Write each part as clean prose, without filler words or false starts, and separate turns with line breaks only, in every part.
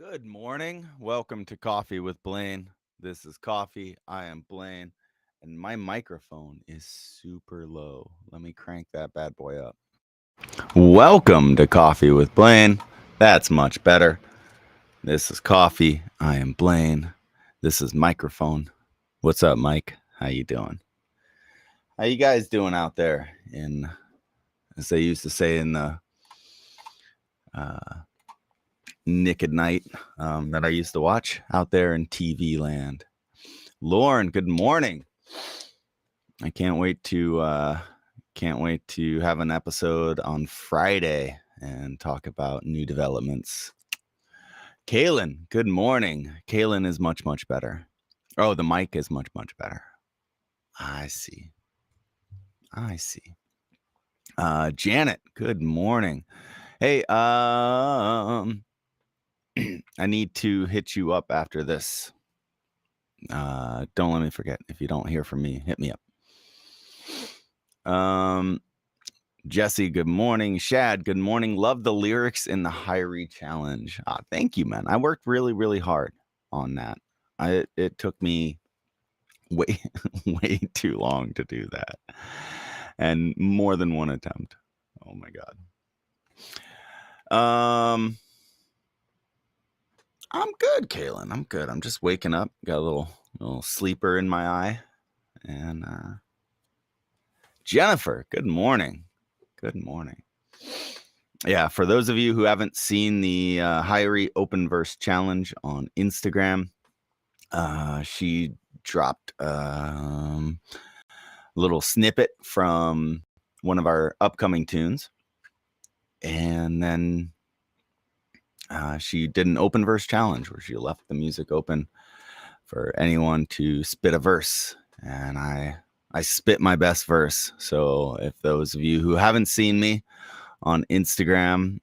Good morning. Welcome to Coffee with Blaine. This is Coffee. I am Blaine, and my microphone is super low. Let me crank that bad boy up. Welcome to Coffee with Blaine. That's much better. This is Coffee. I am Blaine. This is microphone. What's up, Mike? How you doing? How you guys doing out there in, as they used to say in the uh, Nick at Night that I used to watch out there in TV land? Lauren, good morning. I can't wait to have an episode on Friday and talk about new developments. Kaylin, good morning. Kaylin is much better. Oh, the mic is much better. I see. Janet, good morning. Hey, I need to hit you up after this. Don't let me forget. If you don't hear from me, hit me up. Jesse, good morning. Shad, good morning. Love the lyrics in the Hyrie challenge. Thank you, man. I worked really hard on that. It took me way way too long to do that, and more than one attempt. Oh my god. I'm good, Kaylin. I'm good. I'm just waking up. Got a little sleeper in my eye, and Jennifer, good morning. Good morning. Yeah, for those of you who haven't seen the Hyrie Open Verse Challenge on Instagram, she dropped a little snippet from one of our upcoming tunes. And then she did an open verse challenge where she left the music open for anyone to spit a verse. And I spit my best verse. So if those of you who haven't seen me on Instagram,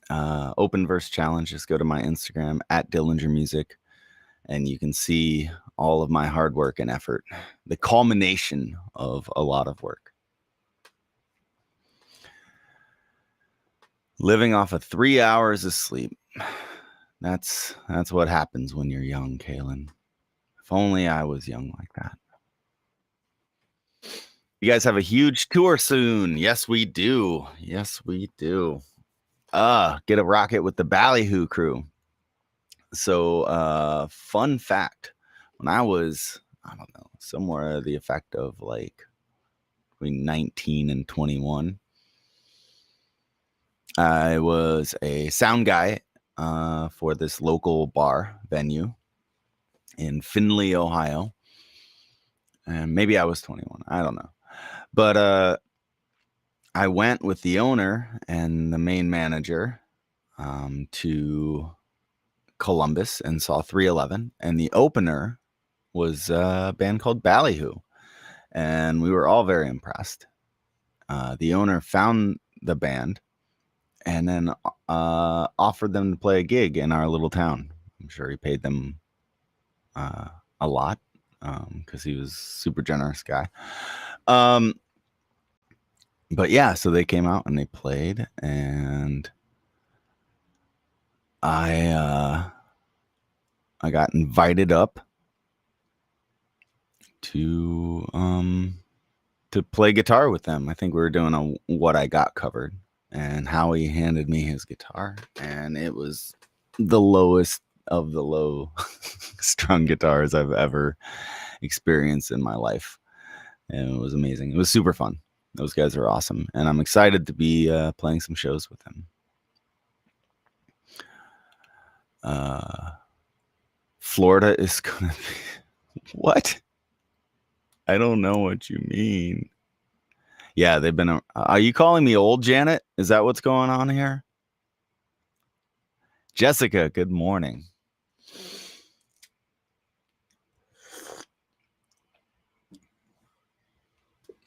open verse challenge, just go to my Instagram at Dillinger Music, and you can see all of my hard work and effort, the culmination of a lot of work. Living off of 3 hours of sleep. That's what happens when you're young, Kaylin. If only I was young like that. You guys have a huge tour soon. Yes, we do. Yes, we do. Get a rocket with the Ballyhoo crew. So, fun fact, when I was, I don't know, somewhere the effect of like between 19 and 21, I was a sound guy for this local bar venue in Findlay, Ohio. And maybe I was 21. I don't know. But I went with the owner and the main manager to Columbus and saw 311. And the opener was a band called Ballyhoo. And we were all very impressed. The owner found the band and then offered them to play a gig in our little town. I'm sure he paid them a lot because he was a super generous guy. But yeah, so they came out and they played, and I got invited up to play guitar with them. I think we were doing a What I Got covered, and Howie handed me his guitar, and it was the lowest of the low strung guitars I've ever experienced in my life. And it was amazing. It was super fun. Those guys are awesome. And I'm excited to be playing some shows with them. Florida is going to be... What? I don't know what you mean. Yeah, they've been... Are you calling me old, Janet? Is that what's going on here? Jessica, good morning.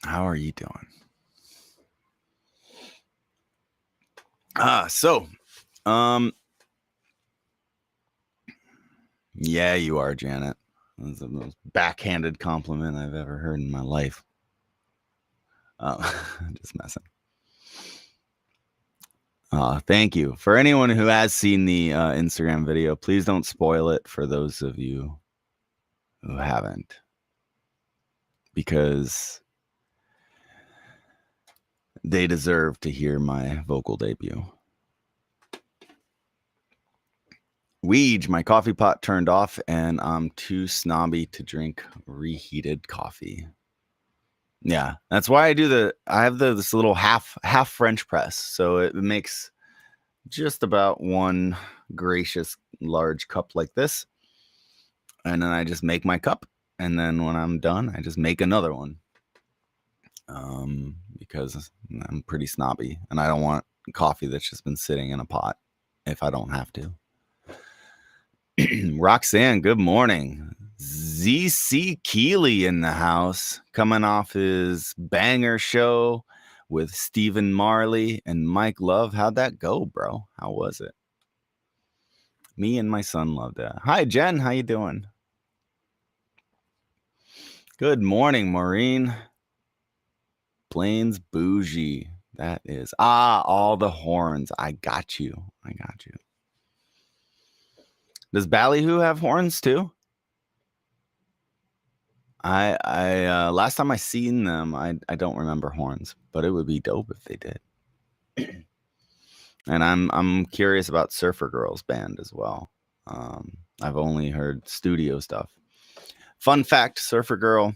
How are you doing? Yeah, you are, Janet. That's the most backhanded compliment I've ever heard in my life. Just messing. Thank you. For anyone who has seen the Instagram video, please don't spoil it for those of you who haven't, because they deserve to hear my vocal debut. Weege, my coffee pot turned off, and I'm too snobby to drink reheated coffee. Yeah, that's why I have this little half French press, so it makes just about one gracious large cup like this, and then I just make my cup, and then when I'm done, I just make another one. Because I'm pretty snobby, and I don't want coffee that's just been sitting in a pot if I don't have to. Roxanne, good morning. ZC Keeley in the house, coming off his banger show with Stephen Marley and Mike Love. How'd that go, bro? How was it? Me and my son loved that. Hi, Jen. How you doing? Good morning, Maureen. Blaine's bougie. That is all the horns. I got you. Does Ballyhoo have horns too? I last time I seen them, I don't remember horns, but it would be dope if they did. And I'm curious about Surfer Girls band as well. I've only heard studio stuff. Fun fact: Surfer Girl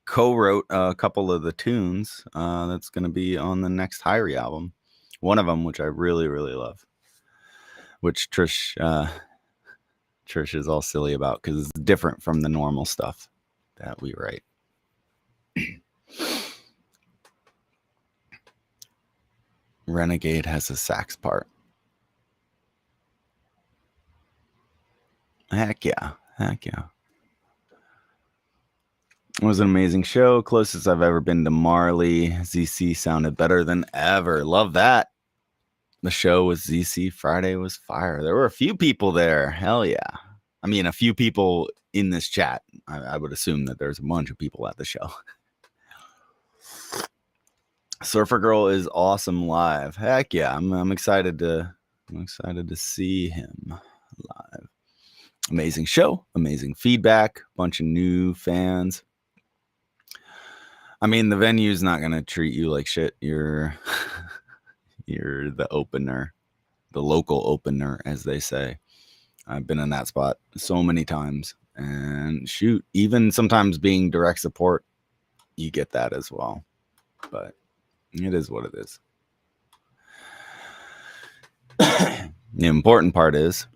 co-wrote a couple of the tunes that's going to be on the next Hyrie album. One of them, which I really, really love, which Trish is all silly about because it's different from the normal stuff that we write. Renegade has a sax part. Heck yeah. It was an amazing show. Closest I've ever been to Marley. ZC sounded better than ever. Love that. The show with ZC Friday was fire. There were a few people there. Hell yeah. I mean, a few people in this chat. I would assume that there's a bunch of people at the show. Surfer Girl is awesome live. Heck yeah. I'm excited to see him live. Amazing show, amazing feedback, bunch of new fans. I mean, the venue's not going to treat you like shit. You're the opener, the local opener, as they say. I've been in that spot so many times, and shoot, even sometimes being direct support, you get that as well. But it is what it is. The important part is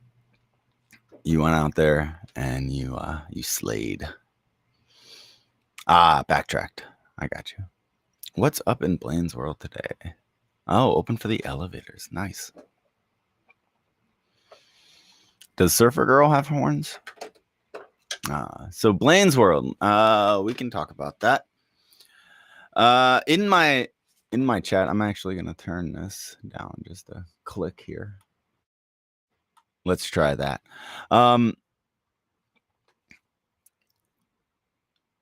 you went out there and you slayed. Backtracked. I got you. What's up in Blaine's world today? Oh, open for the elevators. Nice. Does Surfer Girl have horns? So Blaine's world. We can talk about that. In my chat, I'm actually gonna turn this down just a click here. Let's try that.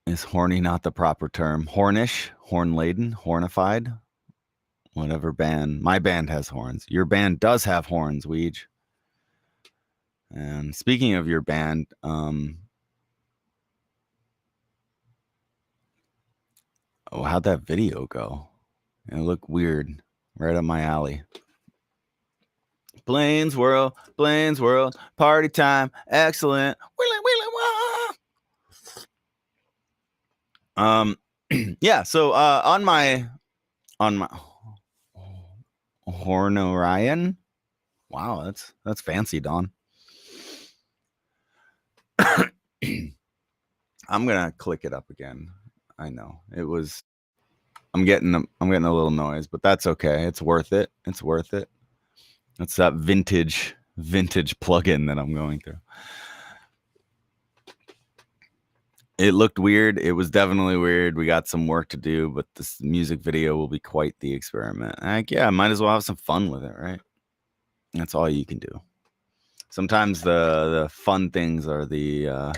Is horny not the proper term? Hornish, horn-laden, hornified, whatever band. My band has horns. Your band does have horns, Weege. And speaking of your band, how'd that video go? It looked weird. Right up my alley. Blaine's world, party time, excellent. Yeah, so on my Hornorion. Wow, that's fancy, Don. I'm gonna click it up again. I know it was. I'm getting a little noise, but that's okay. It's worth it. It's that vintage plugin that I'm going through. It looked weird. It was definitely weird. We got some work to do, but this music video will be quite the experiment. Yeah, might as well have some fun with it, right? That's all you can do. Sometimes the fun things are the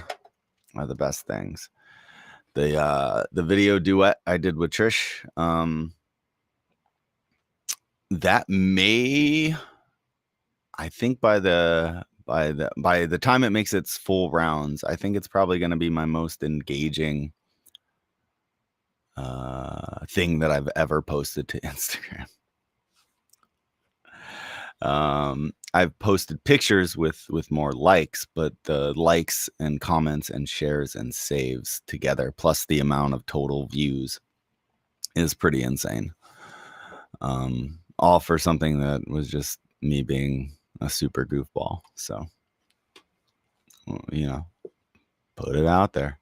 best things. The video duet I did with Trish, that may, I think by the time it makes its full rounds, I think it's probably going to be my most engaging thing that I've ever posted to Instagram. I've posted pictures with more likes, but the likes and comments and shares and saves together, plus the amount of total views, is pretty insane. All for something that was just me being a super goofball. So, you know, put it out there.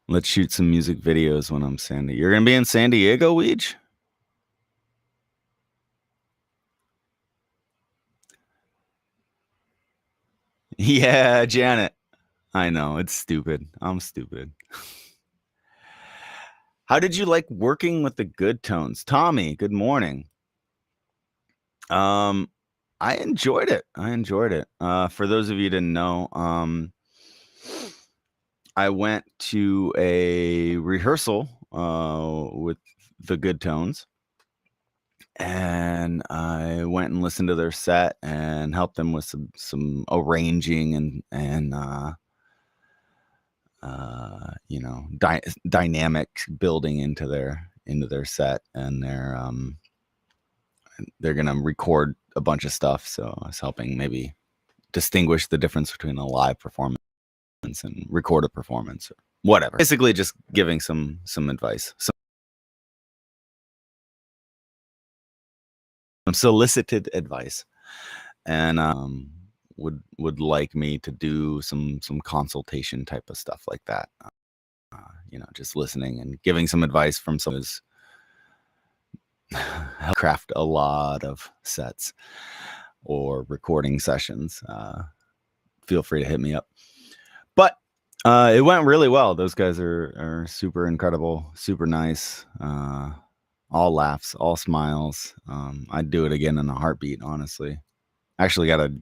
Let's shoot some music videos when I'm Sandy. You're gonna be in San Diego, Weege? Yeah, Janet. I know, it's stupid. I'm stupid. How did you like working with the Good Tones? Tommy, good morning. I enjoyed it. For those of you who didn't know, I went to a rehearsal with the Good Tones, and I went and listened to their set and helped them with some arranging and dynamic building into their set, and they're gonna record a bunch of stuff. So I was helping maybe distinguish the difference between a live performance and record a performance or whatever. Basically, just giving some advice, some solicited advice, and would like me to do some consultation type of stuff like that. Just listening and giving some advice from someone who's craft a lot of sets or recording sessions. Feel free to hit me up. But it went really well. Those guys are super incredible, super nice. All laughs, all smiles. I'd do it again in a heartbeat, honestly. Actually got a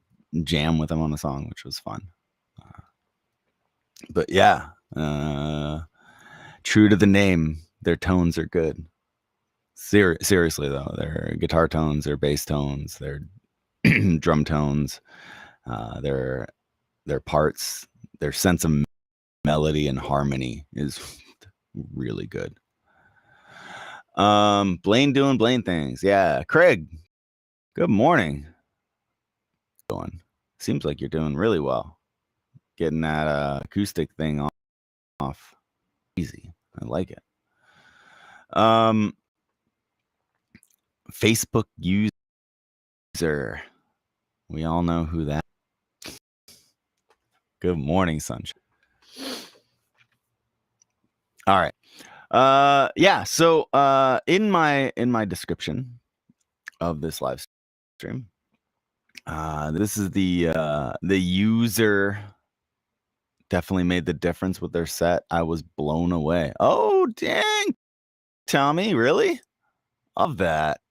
jam with them on a song, which was fun. But yeah, true to the name, their tones are good. Seriously though, their guitar tones, their bass tones, their drum tones, their parts, their sense of melody and harmony is really good. Blaine doing Blaine things. Yeah, Craig, good morning. Going. Seems like you're doing really well. Getting that acoustic thing off easy. I like it. Facebook user. We all know who that. Good morning, sunshine. All right. Yeah, so in my description of this live stream, this is the user definitely made the difference with their set. I was blown away. Oh, dang. Tommy, really? Love that.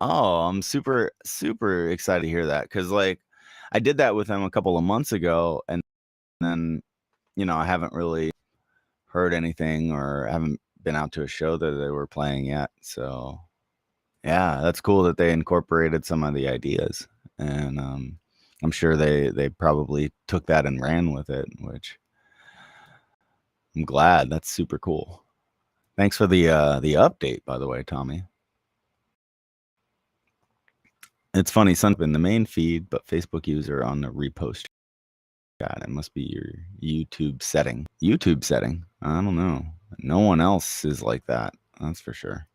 Oh, I'm super excited to hear that, cuz like I did that with them a couple of months ago, and then I haven't really heard anything or haven't been out to a show that they were playing yet. So yeah, that's cool that they incorporated some of the ideas, and I'm sure they probably took that and ran with it, which I'm glad. That's super cool. Thanks for the update, by the way, Tommy. It's funny, son, in the main feed, but Facebook user on the repost. God, it must be your YouTube setting. I don't know. No one else is like that. That's for sure.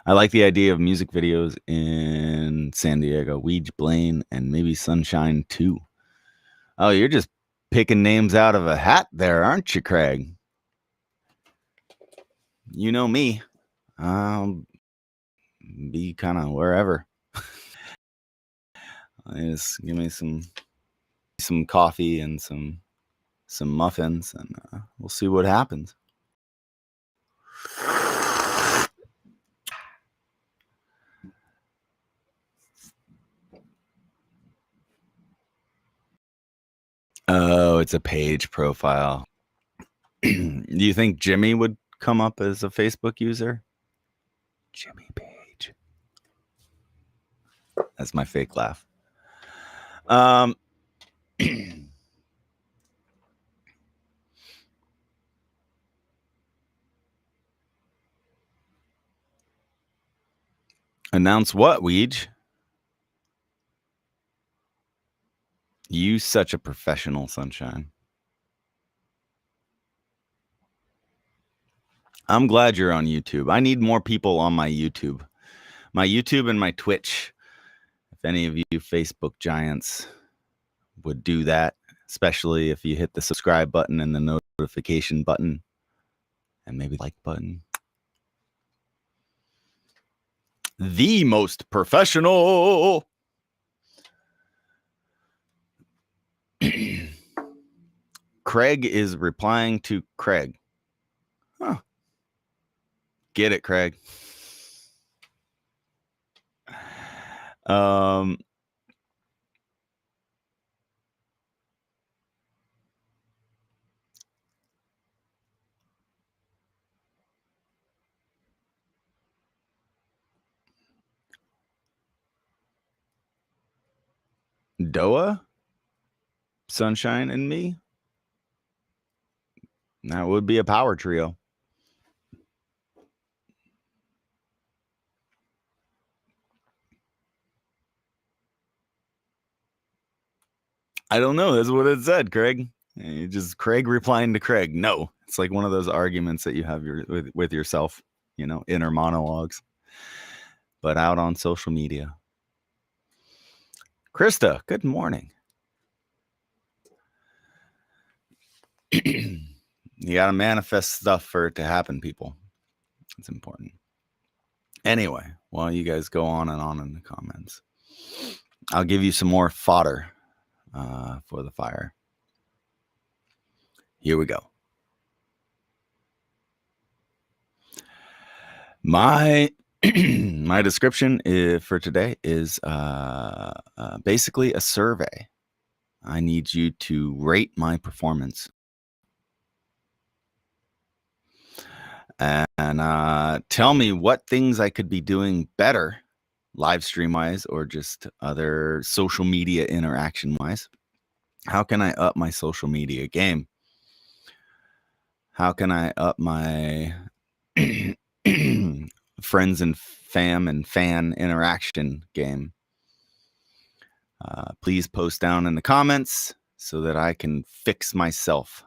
I like the idea of music videos in San Diego. Weege, Blaine, and maybe Sunshine too. Oh, you're just picking names out of a hat there, aren't you, Craig? You know me. I'll be kind of wherever. Just give me some coffee and some muffins, and we'll see what happens. Oh, it's a page profile. Do you think Jimmy would come up as a Facebook user? Jimmy Page. That's my fake laugh. Announce what, Weege? You such a professional, Sunshine. I'm glad you're on YouTube. I need more people on my YouTube. My YouTube and my Twitch. If any of you Facebook giants would do that, especially if you hit the subscribe button and the notification button and maybe like button. The most professional. Craig is replying to Craig. Huh. Get it, Craig. Doa, Sunshine, and me. That would be a power trio. I don't know. That's what it said, Craig. Just Craig replying to Craig. No, it's like one of those arguments that you have with yourself, you know, inner monologues, but out on social media. Krista, good morning. You got to manifest stuff for it to happen, people. It's important. Anyway, while you guys go on and on in the comments, I'll give you some more fodder for the fire. Here we go. My description for today is basically a survey. I need you to rate my performance and tell me what things I could be doing better, live stream wise or just other social media interaction wise. How can I up my social media game? How can I up my friends and fam and fan interaction game? Please post down in the comments so that I can fix myself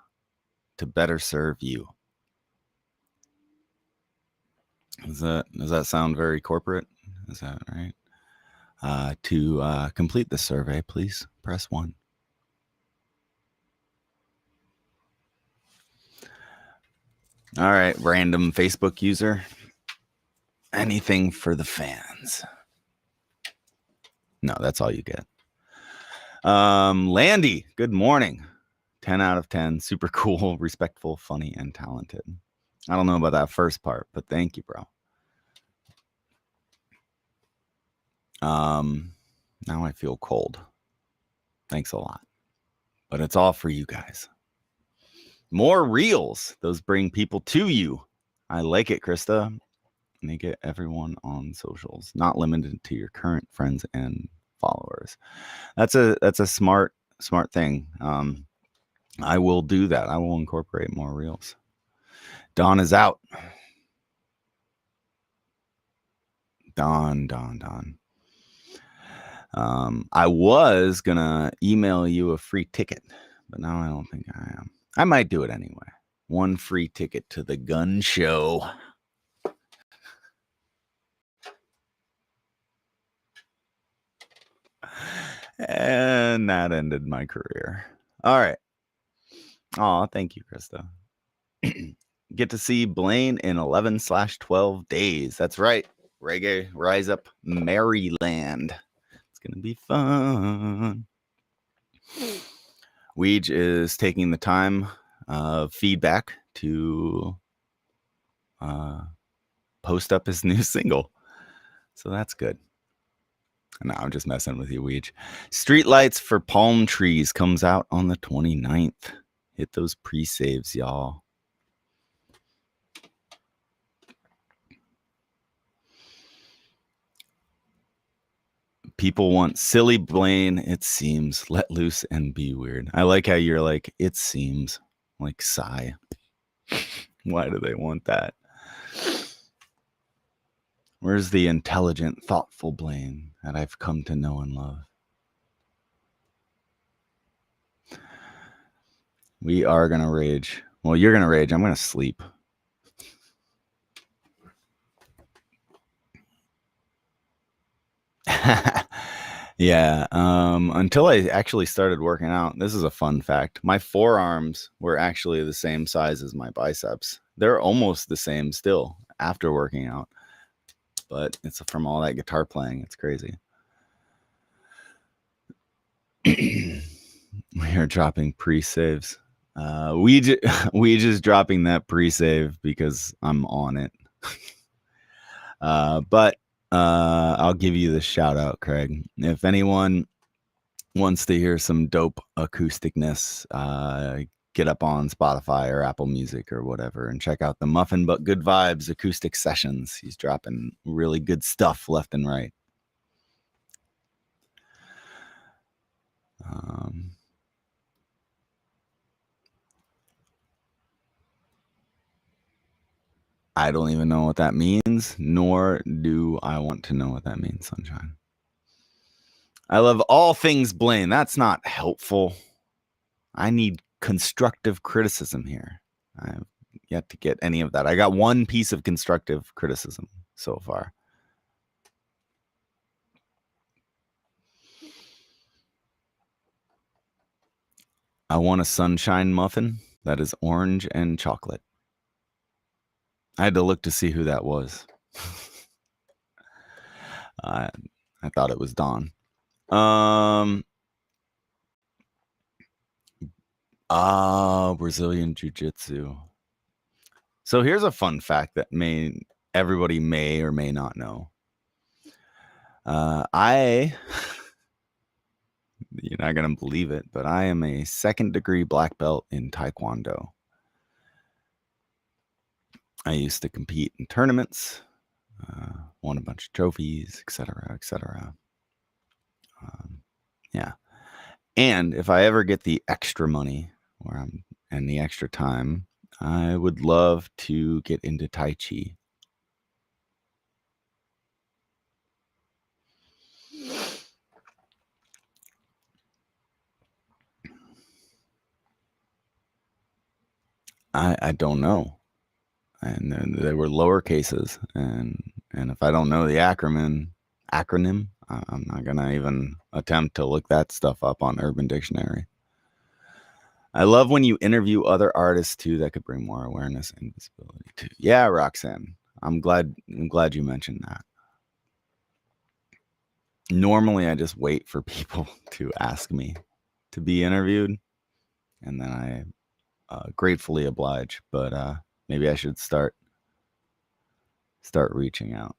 to better serve you. Does that sound very corporate? Is that right? To complete the survey, please press 1. All right, random Facebook user. Anything for the fans. No, that's all you get. Landy, good morning. 10 out of 10. Super cool, respectful, funny, and talented. I don't know about that first part, but thank you, bro. Now I feel cold. Thanks a lot. But it's all for you guys. More reels. Those bring people to you. I like it, Krista. Make it everyone on socials, not limited to your current friends and followers. That's a smart thing. I will do that. I will incorporate more reels. Dawn is out. Dawn. I was gonna email you a free ticket, but now I don't think I am. I might do it anyway. 1 free ticket to the gun show. And that ended my career. All right. Oh, thank you, Krista. Get to see Blaine in 11/12 days. That's right. Reggae Rise Up Maryland. It's going to be fun. Weege is taking the time of feedback to post up his new single. So that's good. No, I'm just messing with you, Weege. Streetlights for Palm Trees comes out on the 29th. Hit those pre-saves, y'all. People want silly Blaine. It seems. Let loose and be weird. I like how you're like, it seems. Like sigh. Why do they want that? Where's the intelligent, thoughtful Blaine that I've come to know and love? We are going to rage. Well, you're going to rage. I'm going to sleep. Yeah. Until I actually started working out, this is a fun fact. My forearms were actually the same size as my biceps. They're almost the same still after working out, but it's from all that guitar playing. It's crazy. We are dropping pre-saves. We just dropping that pre-save because I'm on it. But I'll give you the shout out, Craig. If anyone wants to hear some dope acousticness, get up on Spotify or Apple Music or whatever and check out the Muffin But Good Vibes acoustic sessions. He's dropping really good stuff left and right. I don't even know what that means, nor do I want to know what that means, Sunshine. I love all things Blaine. That's not helpful. I need constructive criticism here. I've yet to get any of that. I got one piece of constructive criticism so far. I want a sunshine muffin that is orange and chocolate. I had to look to see who that was. I thought it was Dawn. Brazilian Jiu-Jitsu. So here's a fun fact that everybody may or may not know. You're not going to believe it, but I am a 2nd degree black belt in Taekwondo. I used to compete in tournaments, won a bunch of trophies, etc., etc. Yeah. And if I ever get the extra money and the extra time, I would love to get into Tai Chi. I don't know. And they were lower cases. And if I don't know the acronym, I'm not going to even attempt to look that stuff up on Urban Dictionary. I love when you interview other artists too that could bring more awareness and visibility too. Yeah, Roxanne. I'm glad you mentioned that. Normally I just wait for people to ask me to be interviewed, and then I gratefully oblige, but maybe I should start reaching out.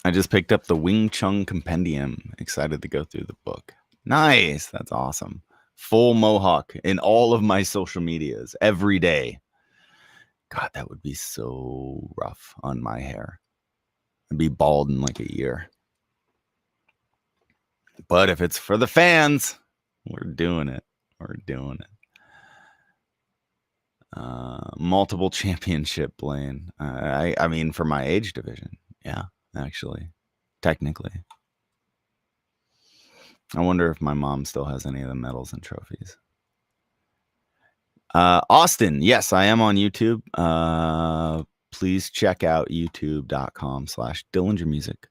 I just picked up the Wing Chun Compendium. Excited to go through the book. Nice. That's awesome. Full mohawk in all of my social medias every day. God, that would be so rough on my hair. I'd be bald in like a year. But if it's for the fans, we're doing it. We're doing it. Multiple championship, Blaine. I mean, for my age division. Yeah, actually. Technically. I wonder if my mom still has any of the medals and trophies. Austin, yes, I am on YouTube. Please check out youtube.com/DillingerMusic.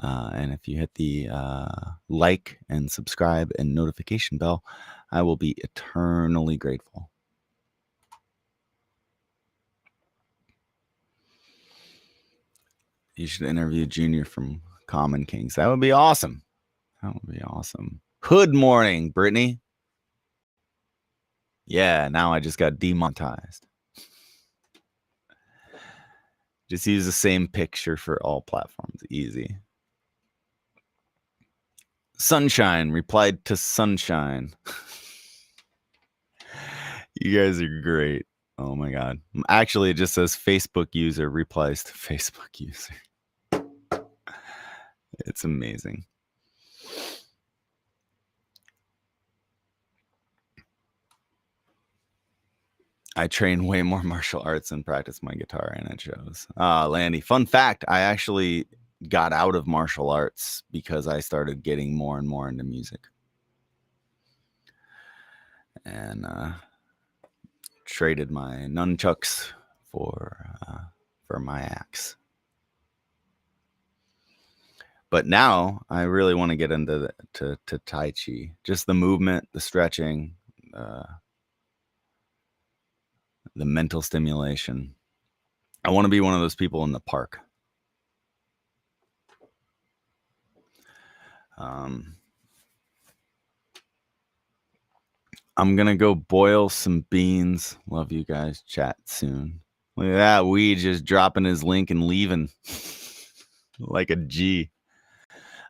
And if you hit the like and subscribe and notification bell, I will be eternally grateful. You should interview Junior from Common Kings. That would be awesome. That would be awesome. Good morning, Brittany. Yeah, now I just got demonetized. Just use the same picture for all platforms. Easy. Sunshine replied to Sunshine. You guys are great. Oh my God. Actually, it just says Facebook user replies to Facebook user. It's amazing. I train way more martial arts than practice my guitar, and it shows. Landy, fun fact, I actually got out of martial arts because I started getting more and more into music. And traded my nunchucks for my axe. But now I really want to get into to Tai Chi. Just the movement, the stretching, the mental stimulation. I want to be one of those people in the park. I'm going to go boil some beans. Love you guys. Chat soon. Look at that. We just dropping his link and leaving like a G.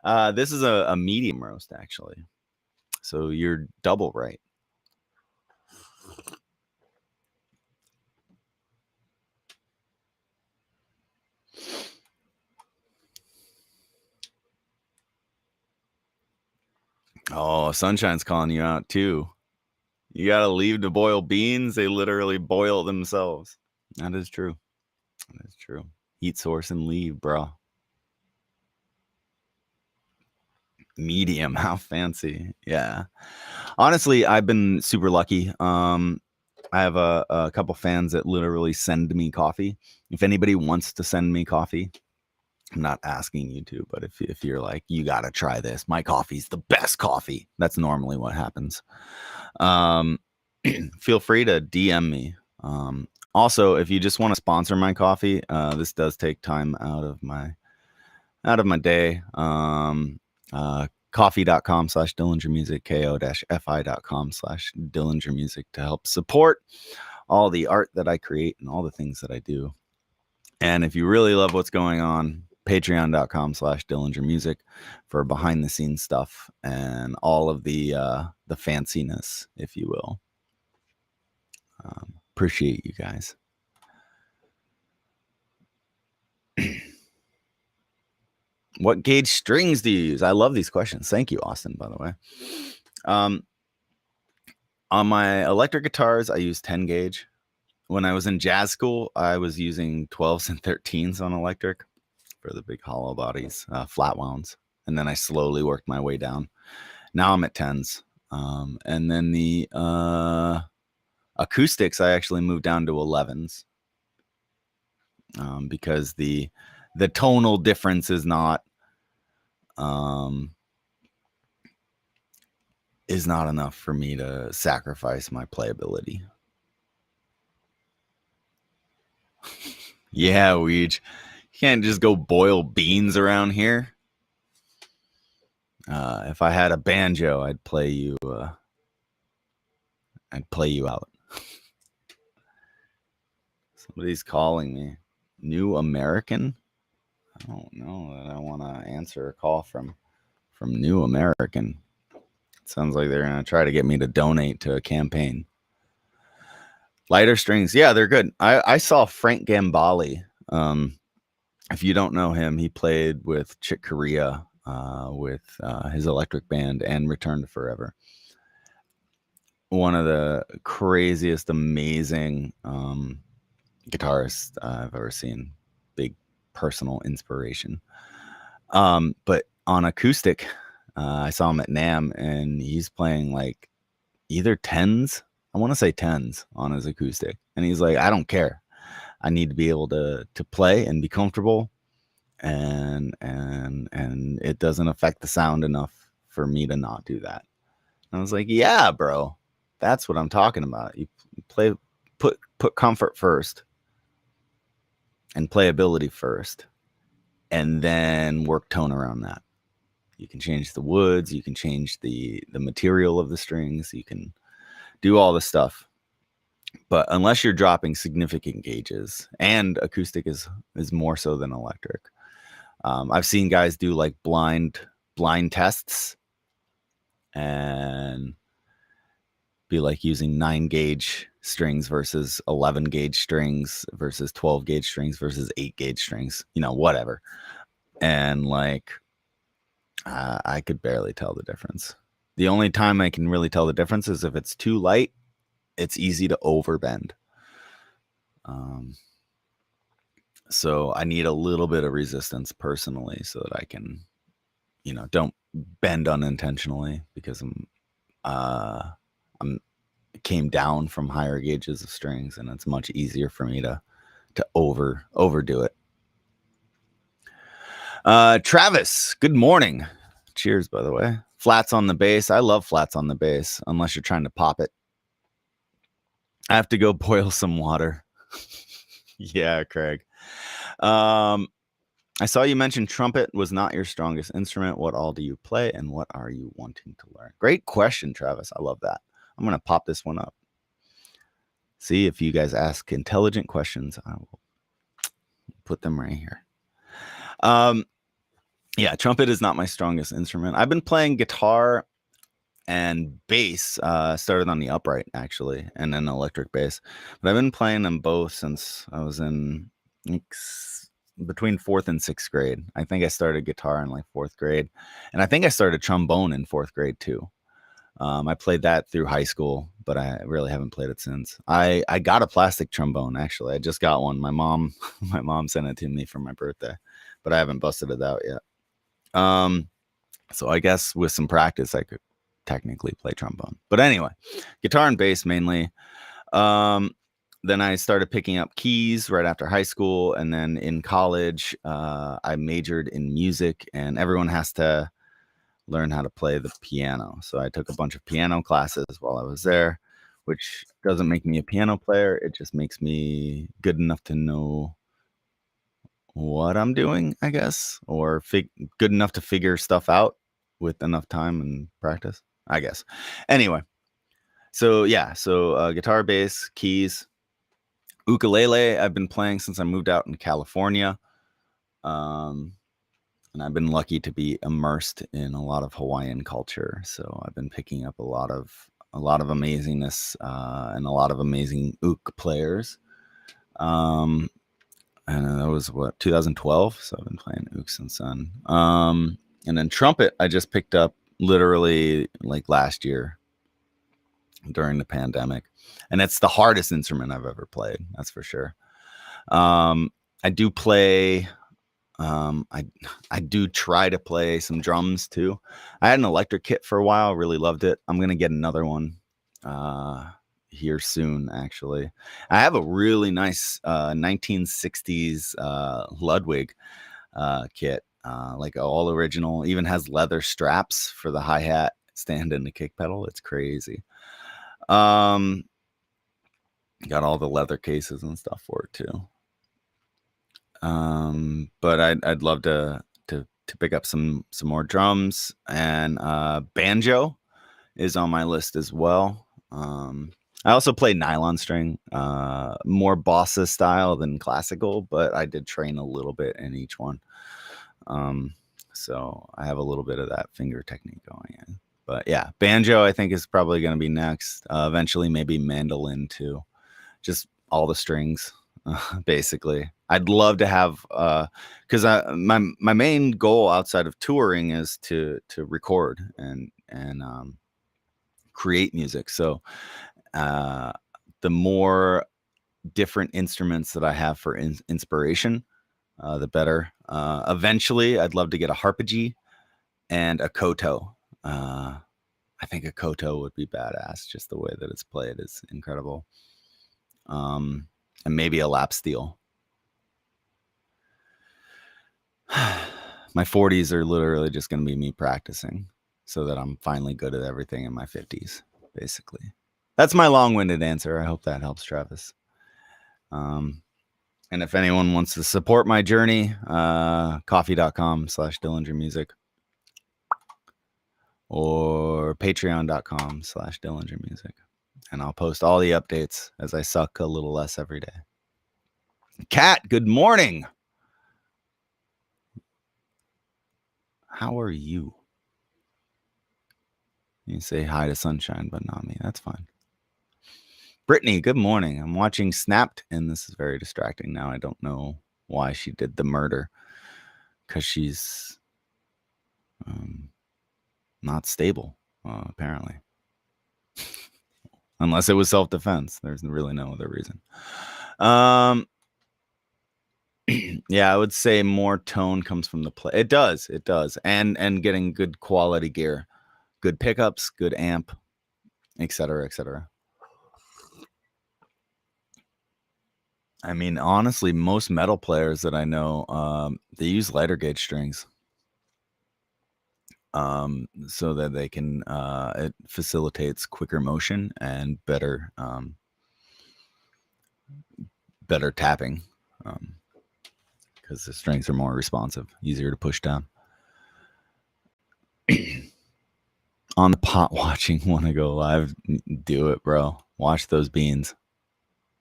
This is a medium roast, actually. So you're double right. Oh, Sunshine's calling you out too. You got to leave to boil beans. They literally boil themselves. That is true. That is true. Heat source and leave, bro. Medium. How fancy. Yeah. Honestly, I've been super lucky. I have a couple fans that literally send me coffee. If anybody wants to send me coffee, I'm not asking you to, but if you're like, you got to try this, my coffee's the best coffee. That's normally what happens. Feel free to DM me. Also, if you just want to sponsor my coffee, this does take time out of my day. Coffee.com/Dillinger Music, ko-fi.com/Dillinger Music to help support all the art that I create and all the things that I do. And if you really love what's going on, patreon.com/Dillinger Music for behind the scenes stuff and all of the fanciness, if you will. Appreciate you guys. What gauge strings do you use? I love these questions. Thank you, Austin, by the way. On my electric guitars, I use 10 gauge. When I was in jazz school, I was using 12s and 13s on electric for the big hollow bodies, flat wounds. And then I slowly worked my way down. Now I'm at 10s. And then the acoustics, I actually moved down to 11s because the tonal difference is not enough for me to sacrifice my playability. Yeah, Weege. You can't just go boil beans around here. If I had a banjo, I'd play you out. Somebody's calling me. New American? I don't know that I want to answer a call from New American. It sounds like they're going to try to get me to donate to a campaign. Lighter strings. Yeah, they're good. I saw Frank Gambale. If you don't know him, he played with Chick Corea with his electric band and Return to Forever. One of the craziest, amazing guitarists I've ever seen. Big personal inspiration. But on acoustic, I saw him at NAMM, and he's playing like either 10s. I want to say 10s on his acoustic. And he's like, I don't care. I need to be able to play and be comfortable. And it doesn't affect the sound enough for me to not do that. And I was like, yeah, bro, that's what I'm talking about. You put comfort first and playability first, and then work tone around that. You can change the woods, you can change the material of the strings, you can do all the stuff. But unless you're dropping significant gauges, and acoustic is more so than electric. I've seen guys do like blind tests and be like using 9 gauge strings versus 11 gauge strings versus 12 gauge strings versus 8 gauge strings, whatever. And like, I could barely tell the difference. The only time I can really tell the difference is if it's too light, it's easy to overbend. So I need a little bit of resistance personally so that I can, don't bend unintentionally, because I'm came down from higher gauges of strings, and it's much easier for me to overdo it. Travis, good morning. Cheers, by the way. Flats on the bass. I love flats on the bass, unless you're trying to pop it. I have to go boil some water. Yeah, Craig. I saw you mention trumpet was not your strongest instrument. What all do you play, and what are you wanting to learn? Great question, Travis. I love that. I'm going to pop this one up. See, if you guys ask intelligent questions, I will put them right here. Yeah, trumpet is not my strongest instrument. I've been playing guitar and bass, started on the upright actually, and then electric bass. But I've been playing them both since I was in between 4th and 6th grade. I think I started guitar in like 4th grade, and I think I started trombone in 4th grade too. I played that through high school, but I really haven't played it since. I got a plastic trombone actually. I just got one. My mom sent it to me for my birthday, but I haven't busted it out yet. So I guess with some practice, I could technically play trombone. But anyway, guitar and bass mainly. Then I started picking up keys right after high school, and then in college, I majored in music, and everyone has to learn how to play the piano. So I took a bunch of piano classes while I was there, which doesn't make me a piano player. It just makes me good enough to know what I'm doing, I guess, or good enough to figure stuff out with enough time and practice, I guess. Anyway, so yeah, guitar, bass, keys, ukulele. I've been playing since I moved out in California, and I've been lucky to be immersed in a lot of Hawaiian culture. So I've been picking up a lot of amazingness, and a lot of amazing uk players. And that was 2012. So I've been playing uk since then. And then trumpet, I just picked up literally like last year during the pandemic, and it's the hardest instrument I've ever played. That's for sure. I do play. I do try to play some drums too. I had an electric kit for a while. Really loved it. I'm gonna get another one here soon. Actually, I have a really nice 1960s Ludwig kit, like all original. Even has leather straps for the hi-hat stand and the kick pedal. It's crazy. Got all the leather cases and stuff for it too. But I'd love to pick up some more drums, and banjo is on my list as well. I also play nylon string, more bossa style than classical, but I did train a little bit in each one. So I have a little bit of that finger technique going in. But yeah, banjo I think is probably going to be next. Eventually maybe mandolin too. Just all the strings, basically. I'd love to have, because my main goal outside of touring is to record and create music. So the more different instruments that I have for inspiration, the better. Eventually, I'd love to get a harpeggi and a koto. I think a koto would be badass. Just the way that it's played is incredible. And maybe a lap steel. My 40s are literally just going to be me practicing so that I'm finally good at everything in my 50s, basically. That's my long-winded answer. I hope that helps, Travis. And if anyone wants to support my journey, coffee.com/Dillinger Music or patreon.com/Dillinger Music. And I'll post all the updates as I suck a little less every day. Kat, good morning. How are you? You say hi to Sunshine, but not me. That's fine. Brittany, good morning. I'm watching Snapped, and this is very distracting now. I don't know why she did the murder, because she's not stable, apparently. Unless it was self-defense. There's really no other reason. Yeah, I would say more tone comes from the play. It does. And getting good quality gear, good pickups, good amp, etc., etc. I mean, honestly, most metal players that I know, they use lighter gauge strings, so that they can, it facilitates quicker motion and better tapping, because the strings are more responsive, easier to push down. On the pot watching, want to go live? Do it, bro. Watch those beans.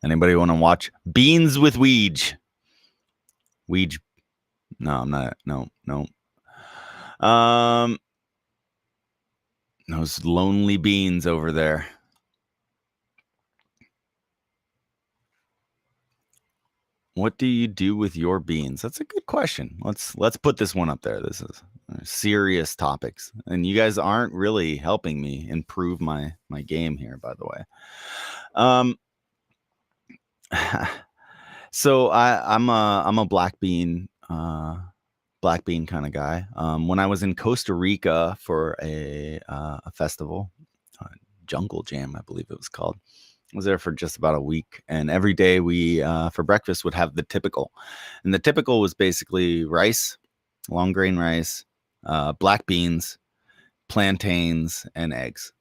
Anybody want to watch Beans with Weege? Weege. No, I'm not. No. Those lonely beans over there. What do you do with your beans? That's a good question. Let's put this one up there. This is serious topics, and you guys aren't really helping me improve my game here, by the way. So I'm a black bean kind of guy. When I was in Costa Rica for a festival, Jungle Jam, I believe it was called. I was there for just about a week, and every day we for breakfast would have the typical, and the typical was basically rice, long grain rice, black beans, plantains, and eggs,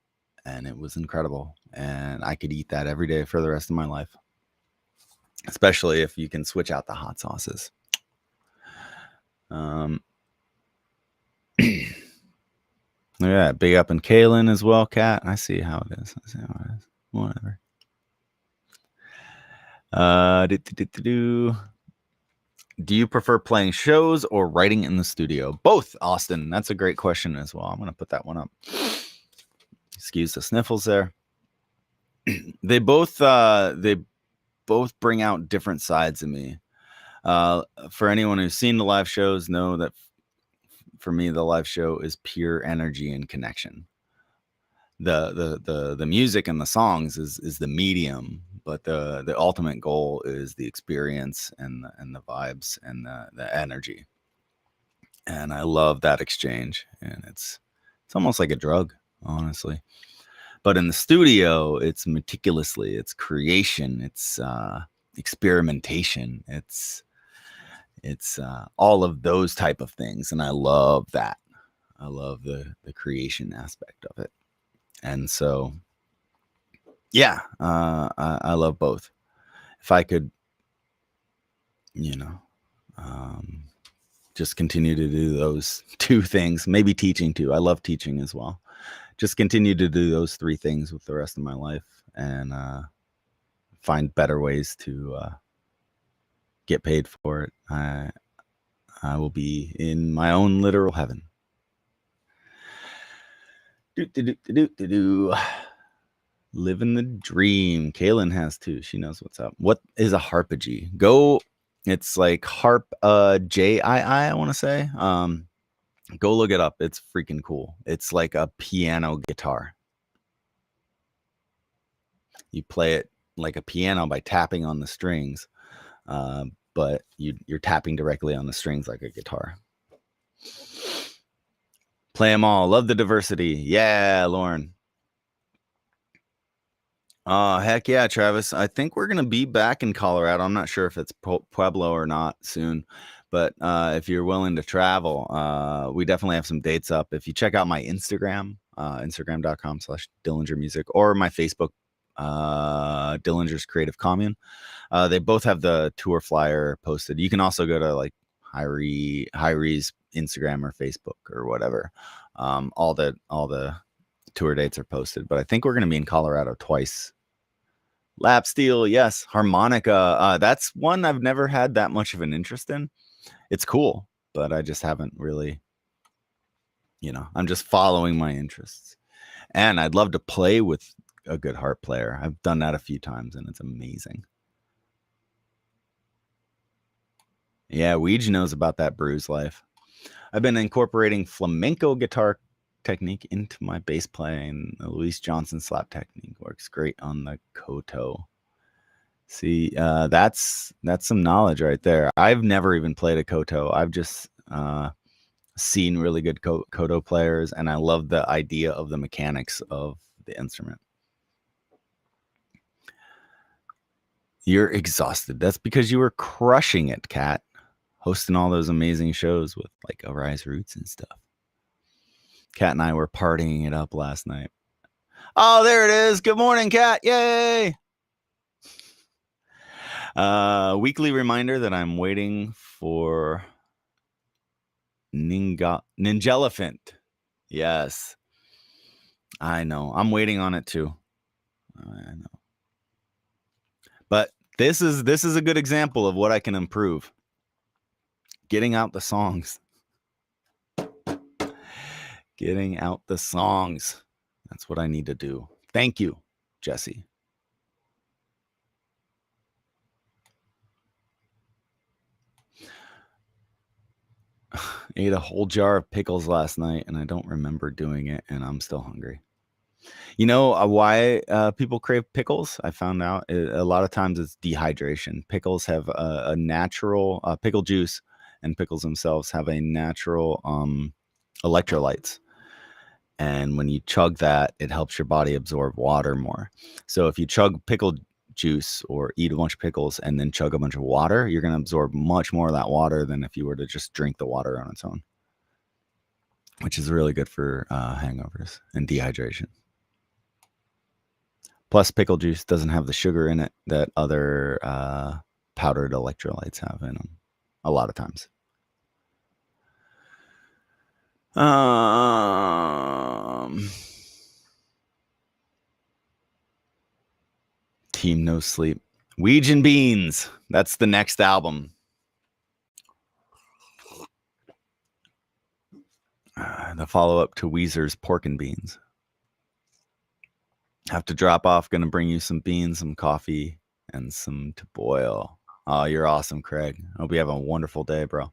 and it was incredible. And I could eat that every day for the rest of my life, especially if you can switch out the hot sauces. Yeah, big up in Kaylin as well, Kat. I see how it is. Whatever. Do you prefer playing shows or writing in the studio? Both, Austin. That's a great question as well. I'm going to put that one up. Excuse the sniffles there. They both bring out different sides of me. For anyone who's seen the live shows, know that for me, the live show is pure energy and connection. The music and the songs is the medium, but the ultimate goal is the experience and the vibes and the energy. And I love that exchange, and it's almost like a drug, honestly. But in the studio, it's meticulously, it's creation, it's experimentation, it's all of those type of things, and I love that. I love the creation aspect of it. And so, yeah, I love both. If I could, just continue to do those two things, maybe teaching too. I love teaching as well. Just continue to do those three things with the rest of my life, and find better ways to get paid for it. I will be in my own literal heaven. Living the dream. Kaylin has too. She knows what's up. What is a harpeggi? It's like harp JII, I want to say. Go look it up. It's freaking cool. It's like a piano guitar. You play it like a piano by tapping on the strings, but you're tapping directly on the strings like a guitar. Play them all. Love the diversity. Yeah, Lauren. Heck yeah, Travis. I think we're going to be back in Colorado. I'm not sure if it's Pueblo or not soon, but if you're willing to travel, we definitely have some dates up. If you check out my Instagram, instagram.com/DillingerMusic, or my Facebook, Dillinger's Creative Commune, they both have the tour flyer posted. You can also go to like Hyree's Instagram or Facebook or whatever. All the tour dates are posted, but I think we're going to be in Colorado twice. Lap steel, yes. Harmonica, that's one I've never had that much of an interest in. It's cool, but I just haven't really, I'm just following my interests. And I'd love to play with a good harp player. I've done that a few times, and it's amazing. Yeah, Weege knows about that bruise life. I've been incorporating flamenco guitar technique into my bass playing. The Luis Johnson slap technique works great on the koto. See, that's some knowledge right there. I've never even played a koto. I've just seen really good koto players, and I love the idea of the mechanics of the instrument. You're exhausted. That's because you were crushing it, Kat, hosting all those amazing shows with like Arise Roots and stuff. Kat and I were partying it up last night. Oh, there it is. Good morning, Kat. Yay! Weekly reminder that I'm waiting for Ninjelephant. Yes. I know. I'm waiting on it too. I know. But this is a good example of what I can improve. Getting out the songs. Getting out the songs. That's what I need to do. Thank you, Jesse. Ate a whole jar of pickles last night, and I don't remember doing it, and I'm still hungry. You know why people crave pickles? I found out a lot of times it's dehydration. Pickles have a natural pickle juice, and pickles themselves have a natural electrolytes. And when you chug that, it helps your body absorb water more. So if you chug pickle juice or eat a bunch of pickles and then chug a bunch of water, you're going to absorb much more of that water than if you were to just drink the water on its own, which is really good for hangovers and dehydration. Plus, pickle juice doesn't have the sugar in it that other powdered electrolytes have in them a lot of times. Team No Sleep. Weege and Beans. That's the next album. The follow-up to Weezer's Pork and Beans. Have to drop off. Going to bring you some beans, some coffee, and some to boil. Oh, you're awesome, Craig. Hope you have a wonderful day, bro.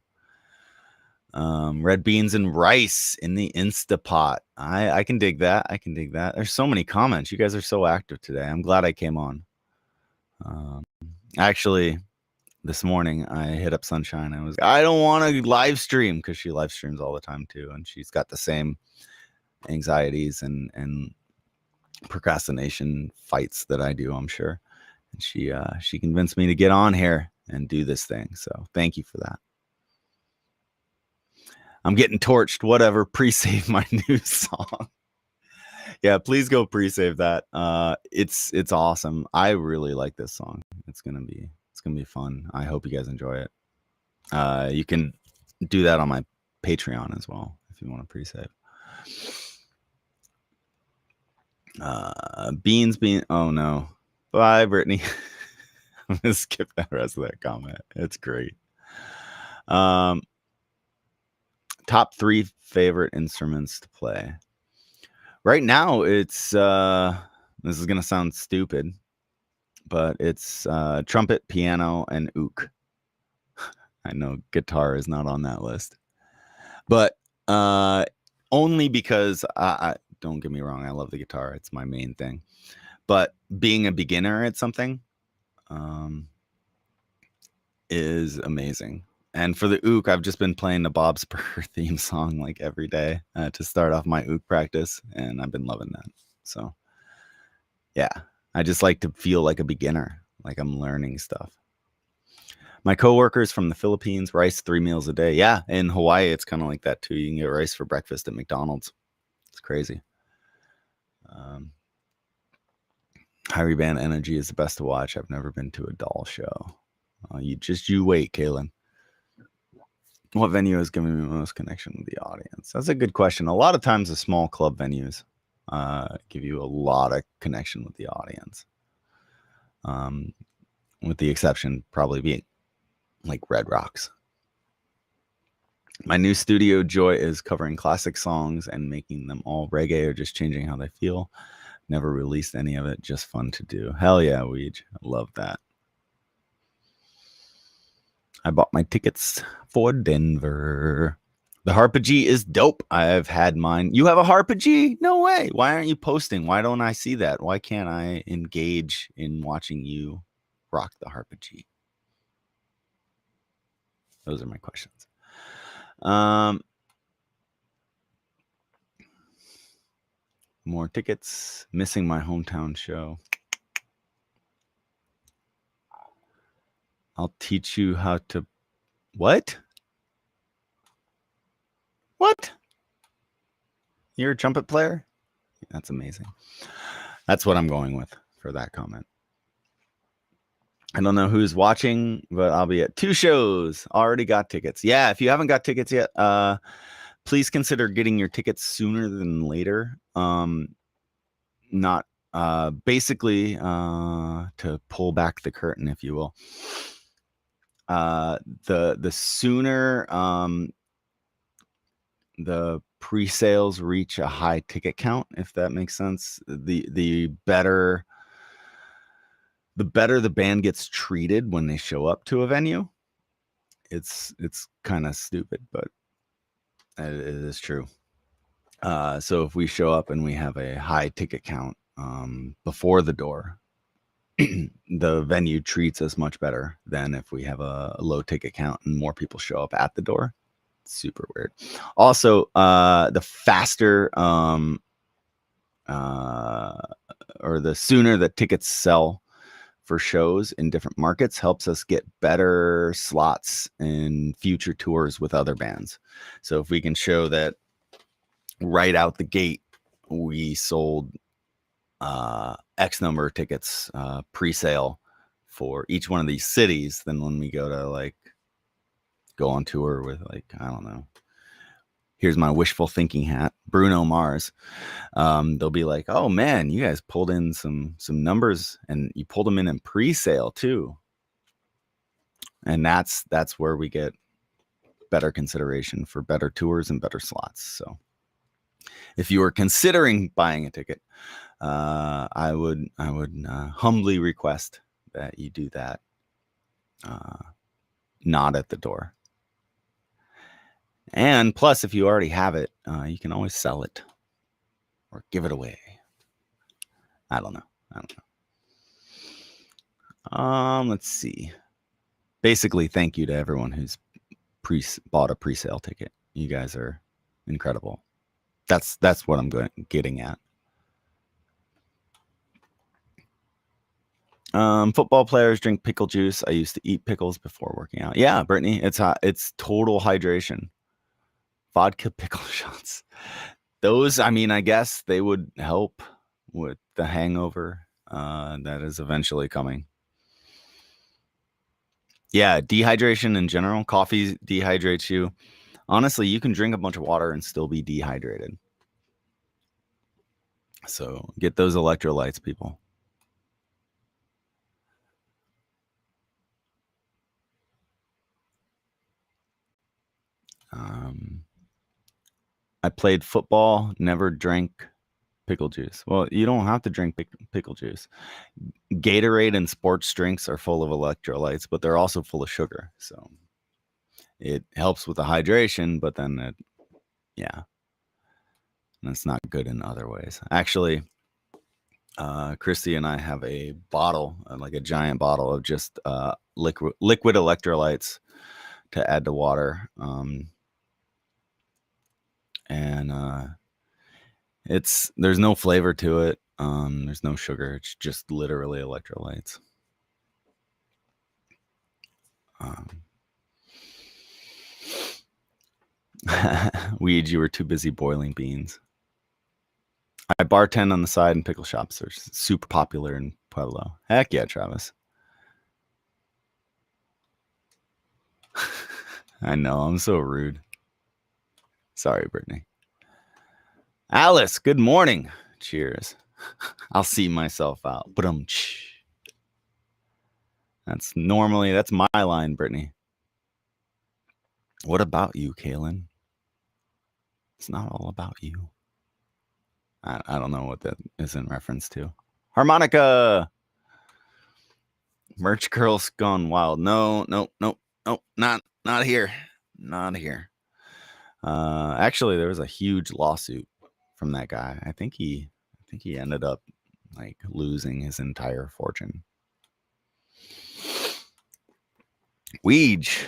Red beans and rice in the Instapot. I can dig that. I can dig that. There's so many comments. You guys are so active today. I'm glad I came on. Actually, this morning I hit up Sunshine. I don't want to live stream because she live streams all the time too, and she's got the same anxieties and procrastination fights that I do, I'm sure. And she convinced me to get on here and do this thing. So thank you for that. I'm getting torched. Whatever. Pre-save my new song. Yeah, please go pre-save that. It's awesome. I really like this song. It's gonna be fun. I hope you guys enjoy it. You can do that on my Patreon as well if you want to pre-save. Beans. Oh no. Bye, Brittany. I'm gonna skip that rest of that comment. It's great. Top 3 favorite instruments to play. Right now, it's this is gonna sound stupid, but it's trumpet, piano, and ook. I know guitar is not on that list, but only because I don't get me wrong, I love the guitar. It's my main thing. But being a beginner at something is amazing. And for the ook, I've just been playing the Bob Spur theme song like every day to start off my ook practice, and I've been loving that. So, yeah, I just like to feel like a beginner, like I'm learning stuff. My coworkers from the Philippines, rice 3 meals a day. Yeah, in Hawaii, it's kind of like that too. You can get rice for breakfast at McDonald's. It's crazy. Hyrie Band Energy is the best to watch. I've never been to a doll show. You wait, Kaylin. What venue has given me the most connection with the audience? That's a good question. A lot of times the small club venues give you a lot of connection with the audience. With the exception probably being like Red Rocks. My new studio joy is covering classic songs and making them all reggae or just changing how they feel. Never released any of it. Just fun to do. Hell yeah, Weege. I love that. I bought my tickets for Denver. The Harpagee is dope. I've had mine. You have a Harpagee? No way. Why aren't you posting? Why don't I see that? Why can't I engage in watching you rock the Harpagee? Those are my questions. More tickets. Missing my hometown show. I'll teach you how to... What? What? You're a trumpet player? That's amazing. That's what I'm going with for that comment. I don't know who's watching, but I'll be at 2 shows. Already got tickets. Yeah, if you haven't got tickets yet, please consider getting your tickets sooner than later. Not basically to pull back the curtain, if you will. The sooner the pre-sales reach a high ticket count, if that makes sense, the better the band gets treated when they show up to a venue. It's kind of stupid, but it is true. So if we show up and we have a high ticket count before the door, the venue treats us much better than if we have a low ticket count and more people show up at the door. Super weird. Also, the faster or the sooner that tickets sell for shows in different markets helps us get better slots in future tours with other bands. So if we can show that right out the gate we sold X number of tickets pre-sale for each one of these cities, then when we go to like go on tour with like, I don't know, here's my wishful thinking hat, Bruno Mars, they'll be like, oh man, you guys pulled in some numbers and you pulled them in pre-sale too. And that's where we get better consideration for better tours and better slots. So if you are considering buying a ticket, I would humbly request that you do that not at the door. And plus, if you already have it, you can always sell it or give it away. I don't know. Let's see. Basically, thank you to everyone who's bought a pre-sale ticket. You guys are incredible. That's what I'm getting at. Football players drink pickle juice. I used to eat pickles before working out. Yeah, Brittany, it's total hydration. Vodka pickle shots. Those, I mean, I guess they would help with the hangover that is eventually coming. Yeah, dehydration in general. Coffee dehydrates you. Honestly, you can drink a bunch of water and still be dehydrated. So get those electrolytes, people. I played football, never drank pickle juice. Well, you don't have to drink pickle juice. Gatorade and sports drinks are full of electrolytes, but they're also full of sugar. So it helps with the hydration, but then that's not good in other ways. Actually, Christy and I have a bottle, like a giant bottle of just liquid electrolytes to add to water. And there's no flavor to it. There's no sugar. It's just literally electrolytes. Weed, you were too busy boiling beans. I bartend on the side, and pickle shops are super popular in Pueblo. Heck yeah, Travis. I know, I'm so rude. Sorry, Brittany. Alice, good morning. Cheers. I'll see myself out. That's my line, Brittany. What about you, Kaylin? It's not all about you. I don't know what that is in reference to. Harmonica! Merch Girls Gone Wild. No, not here. Not here. Actually, there was a huge lawsuit from that guy. I think he ended up like losing his entire fortune. Weege.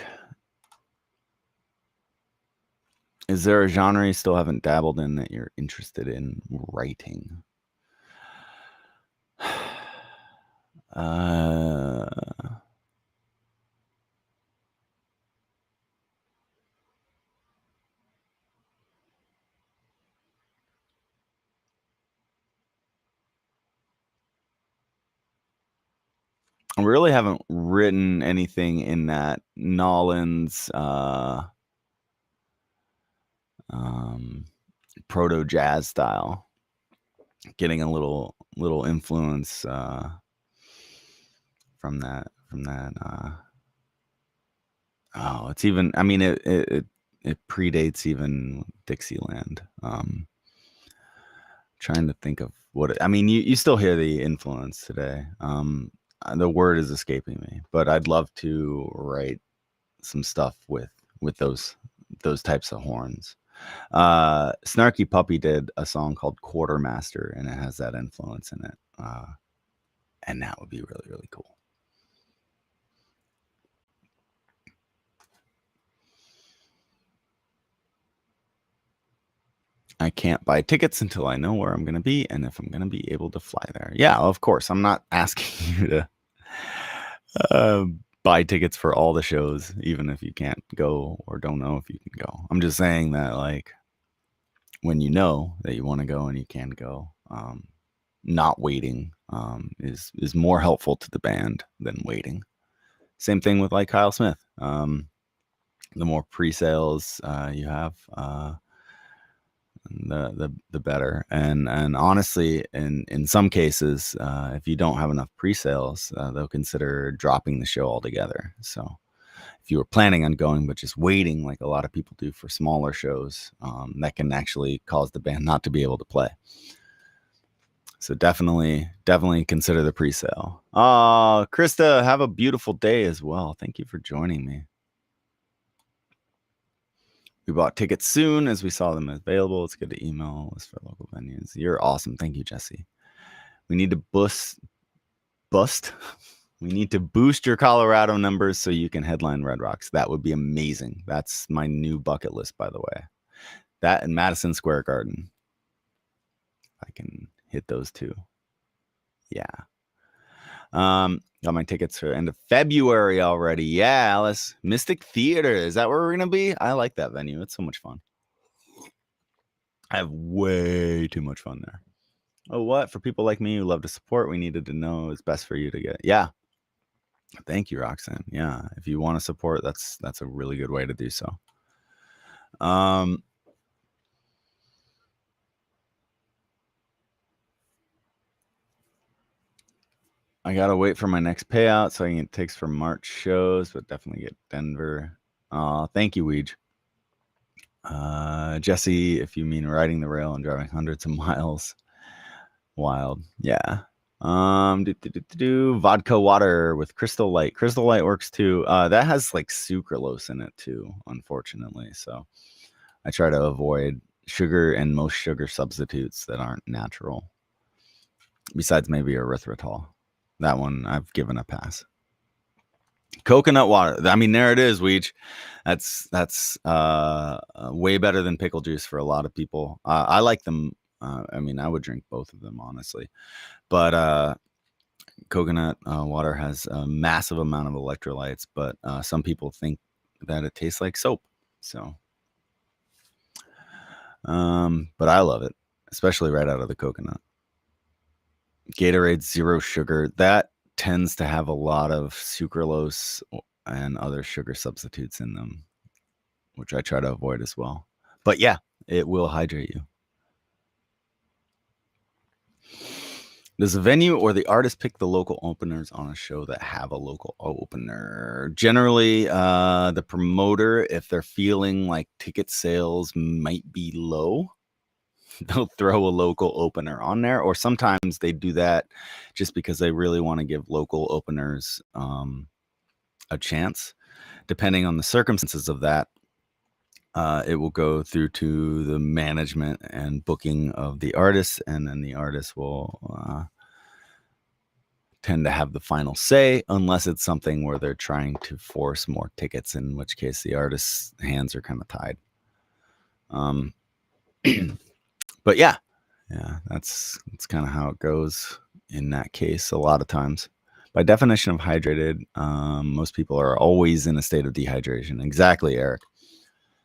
Is there a genre you still haven't dabbled in that you're interested in writing? I really haven't written anything in that Nolan's proto jazz style. Getting a little influence from that. Oh, it's even. I mean, it predates even Dixieland. Trying to think of what I mean. You still hear the influence today. The word is escaping me, but I'd love to write some stuff with those types of horns. Snarky Puppy did a song called Quartermaster, and it has that influence in it. And that would be really, really cool. I can't buy tickets until I know where I'm going to be and if I'm going to be able to fly there. Yeah, of course. I'm not asking you to buy tickets for all the shows, even if you can't go or don't know if you can go. I'm just saying that, like, when you know that you want to go and you can go, not waiting is more helpful to the band than waiting. Same thing with like Kyle Smith. The more pre-sales you have, the better. And honestly, in some cases, if you don't have enough pre-sales, they'll consider dropping the show altogether. So if you were planning on going but just waiting, like a lot of people do for smaller shows, that can actually cause the band not to be able to play. So definitely consider the pre-sale. Krista, have a beautiful day as well. Thank you for joining me. We bought tickets soon as we saw them available. It's good to email us for local venues. You're awesome. Thank you, Jesse. We need to boost. We need to boost your Colorado numbers so you can headline Red Rocks. That would be amazing. That's my new bucket list, by the way. That and Madison Square Garden. I can hit those two. Yeah. Got my tickets for end of February already. Yeah, Alice. Mystic Theater. Is that where we're going to be? I like that venue. It's so much fun. I have way too much fun there. Oh, what? For people like me who love to support, we needed to know it's best for you to get. Yeah. Thank you, Roxanne. Yeah. If you want to support, that's a really good way to do so. I gotta wait for my next payout so I can get takes for March shows, but definitely get Denver. Thank you, Weege. Jesse, if you mean riding the rail and driving hundreds of miles, wild. Yeah. Vodka water with Crystal Light. Crystal Light works too. That has like sucralose in it too, unfortunately. So I try to avoid sugar and most sugar substitutes that aren't natural. Besides maybe erythritol. That one I've given a pass. Coconut water. I mean, there it is, Weech. That's way better than pickle juice for a lot of people. I like them. I mean, I would drink both of them, honestly. But coconut water has a massive amount of electrolytes, but some people think that it tastes like soap. So, but I love it, especially right out of the coconut. Gatorade Zero Sugar. That tends to have a lot of sucralose and other sugar substitutes in them, which I try to avoid as well. But yeah, it will hydrate you. Does the venue or the artist pick the local openers on a show that have a local opener? Generally, the promoter, if they're feeling like ticket sales might be low, they'll throw a local opener on there, or sometimes they do that just because they really want to give local openers a chance. Depending on the circumstances of that, it will go through to the management and booking of the artist, and then the artist will tend to have the final say, unless it's something where they're trying to force more tickets, in which case the artist's hands are kind of tied. But yeah, that's kind of how it goes in that case. A lot of times, by definition of hydrated, most people are always in a state of dehydration. Exactly, Eric.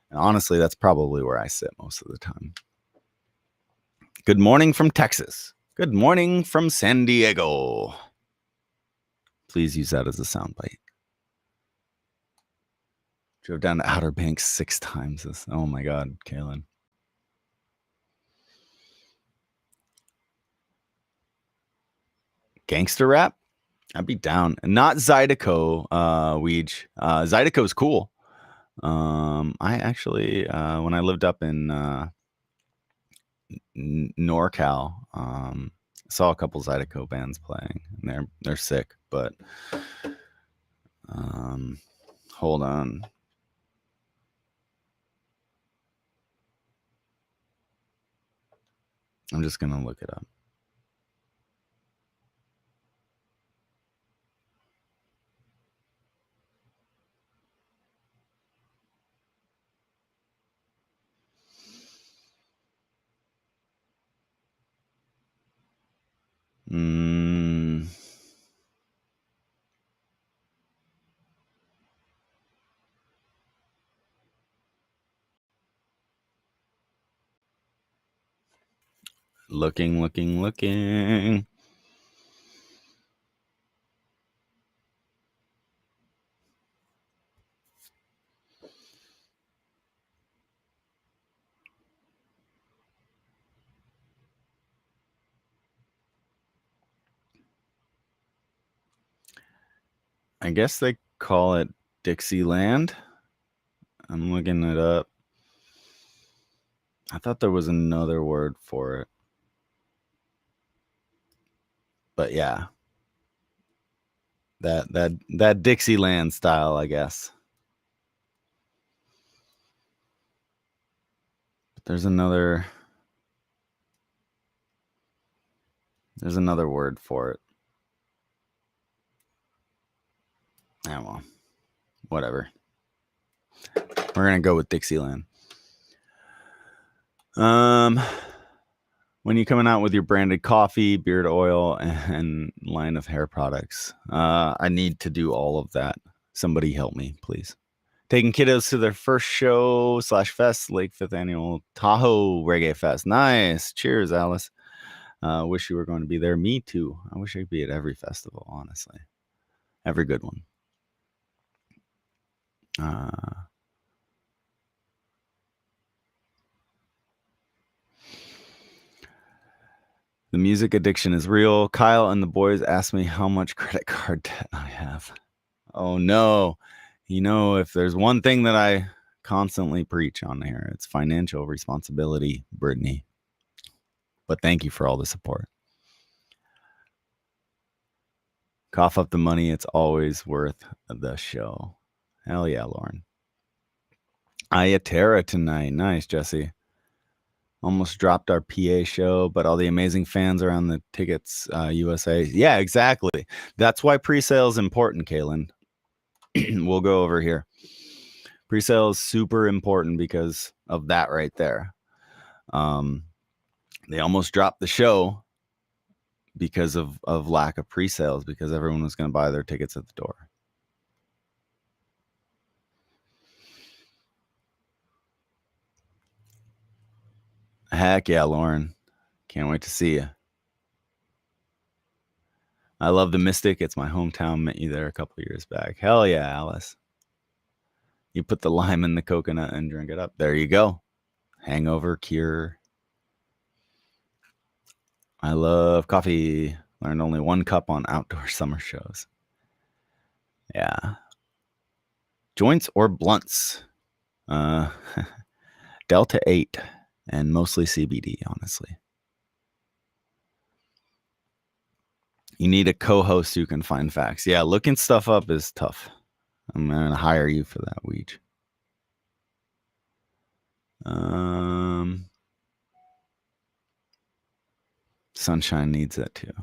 And honestly, that's probably where I sit most of the time. Good morning from Texas. Good morning from San Diego. Please use that as a soundbite. Drove down to Outer Banks 6 times. Oh my God, Kaylin. Gangster rap? I'd be down. Not Zydeco, Weege. Zydeco's cool. I actually, when I lived up in NorCal, saw a couple Zydeco bands playing, and they're sick. But hold on. I'm just gonna look it up. Looking. I guess they call it Dixieland. I'm looking it up. I thought there was another word for it. But yeah. That Dixieland style, I guess. But there's another word for it. Yeah, well, whatever. We're gonna go with Dixieland. When you're coming out with your branded coffee, beard oil, and line of hair products, I need to do all of that. Somebody help me, please. Taking kiddos to their first show / fest, Lake 5th Annual Tahoe Reggae Fest. Nice. Cheers, Alice. Wish you were going to be there. Me too. I wish I could be at every festival, honestly. Every good one. The music addiction is real. Kyle and the boys asked me how much credit card debt I have. Oh no. You know, if there's one thing that I constantly preach on here, it's financial responsibility, Brittany. But thank you for all the support. Cough up the money. It's always worth the show. Hell yeah, Lauren. Ayatera tonight. Nice, Jesse. Almost dropped our PA show, but all the amazing fans are on the tickets, USA. Yeah, exactly. That's why pre-sale is important, Kaylin. We'll go over here. Pre-sale is super important because of that right there. They almost dropped the show because of lack of pre-sales, because everyone was going to buy their tickets at the door. Heck yeah, Lauren. Can't wait to see you. I love the Mystic. It's my hometown. Met you there a couple of years back. Hell yeah, Alice. You put the lime in the coconut and drink it up. There you go. Hangover cure. I love coffee. Learned only 1 cup on outdoor summer shows. Yeah. Joints or blunts? Delta 8. and mostly CBD, honestly. You need a co-host who can find facts. Yeah, looking stuff up is tough. I'm going to hire you for that, Weege. Sunshine needs that too.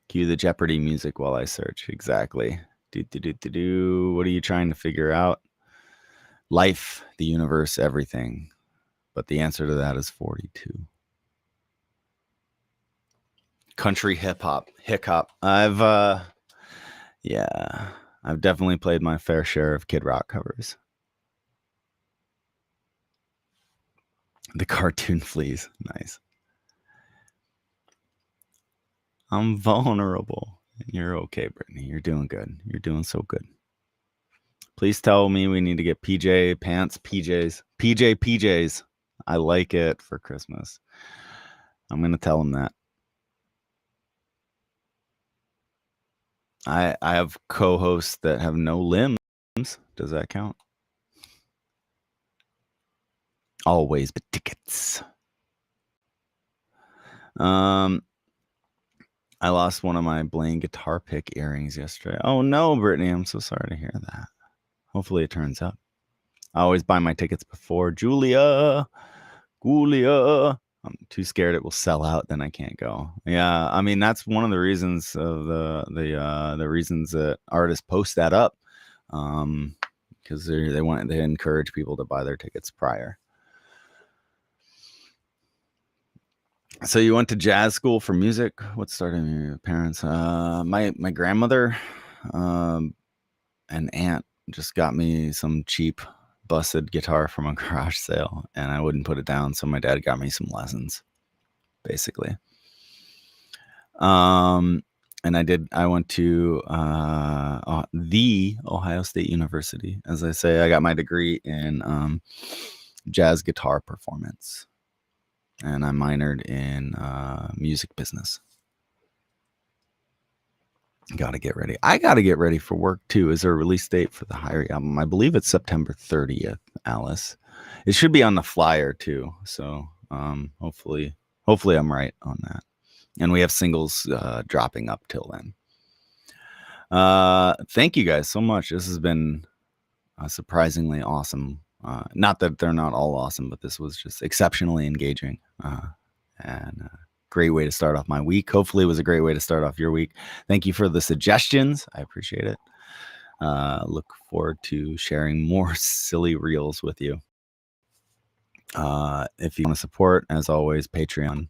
Cue the Jeopardy music while I search. Exactly. What are you trying to figure out? Life, the universe, everything. But the answer to that is 42. Country hip hop. I've definitely played my fair share of Kid Rock covers. The cartoon fleas. Nice. I'm vulnerable. You're okay, Brittany. You're doing good. You're doing so good. Please tell me we need to get PJ pants, PJs. I like it for Christmas. I'm going to tell him that. I have co-hosts that have no limbs. Does that count? Always but tickets. I lost one of my Blaine guitar pick earrings yesterday. Oh no, Brittany, I'm so sorry to hear that. Hopefully it turns up. I always buy my tickets before. Julia. I'm too scared it will sell out, then I can't go. Yeah, I mean that's one of the reasons of the reasons that artists post that up, because they encourage people to buy their tickets prior. So you went to jazz school for music? What started your parents? My grandmother, and aunt just got me some cheap busted guitar from a garage sale, and I wouldn't put it down, so my dad got me some lessons, basically. And I went to the Ohio State University. As I say, I got my degree in jazz guitar performance, and I minored in music business. Got to get ready. I got to get ready for work too. Is there a release date for the Hyrie album? I believe it's September 30th, Alice. It should be on the flyer too. So hopefully I'm right on that. And we have singles dropping up till then. Thank you guys so much. This has been surprisingly awesome. Not that they're not all awesome, but this was just exceptionally engaging. And great way to start off my week. Hopefully it was a great way to start off your week. Thank you for the suggestions. I appreciate it. Look forward to sharing more silly reels with you. If you want to support, as always, Patreon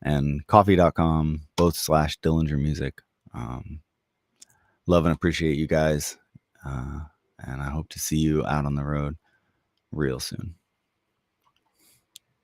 and coffee.com, both /Dillinger Music. Love and appreciate you guys. And I hope to see you out on the road real soon.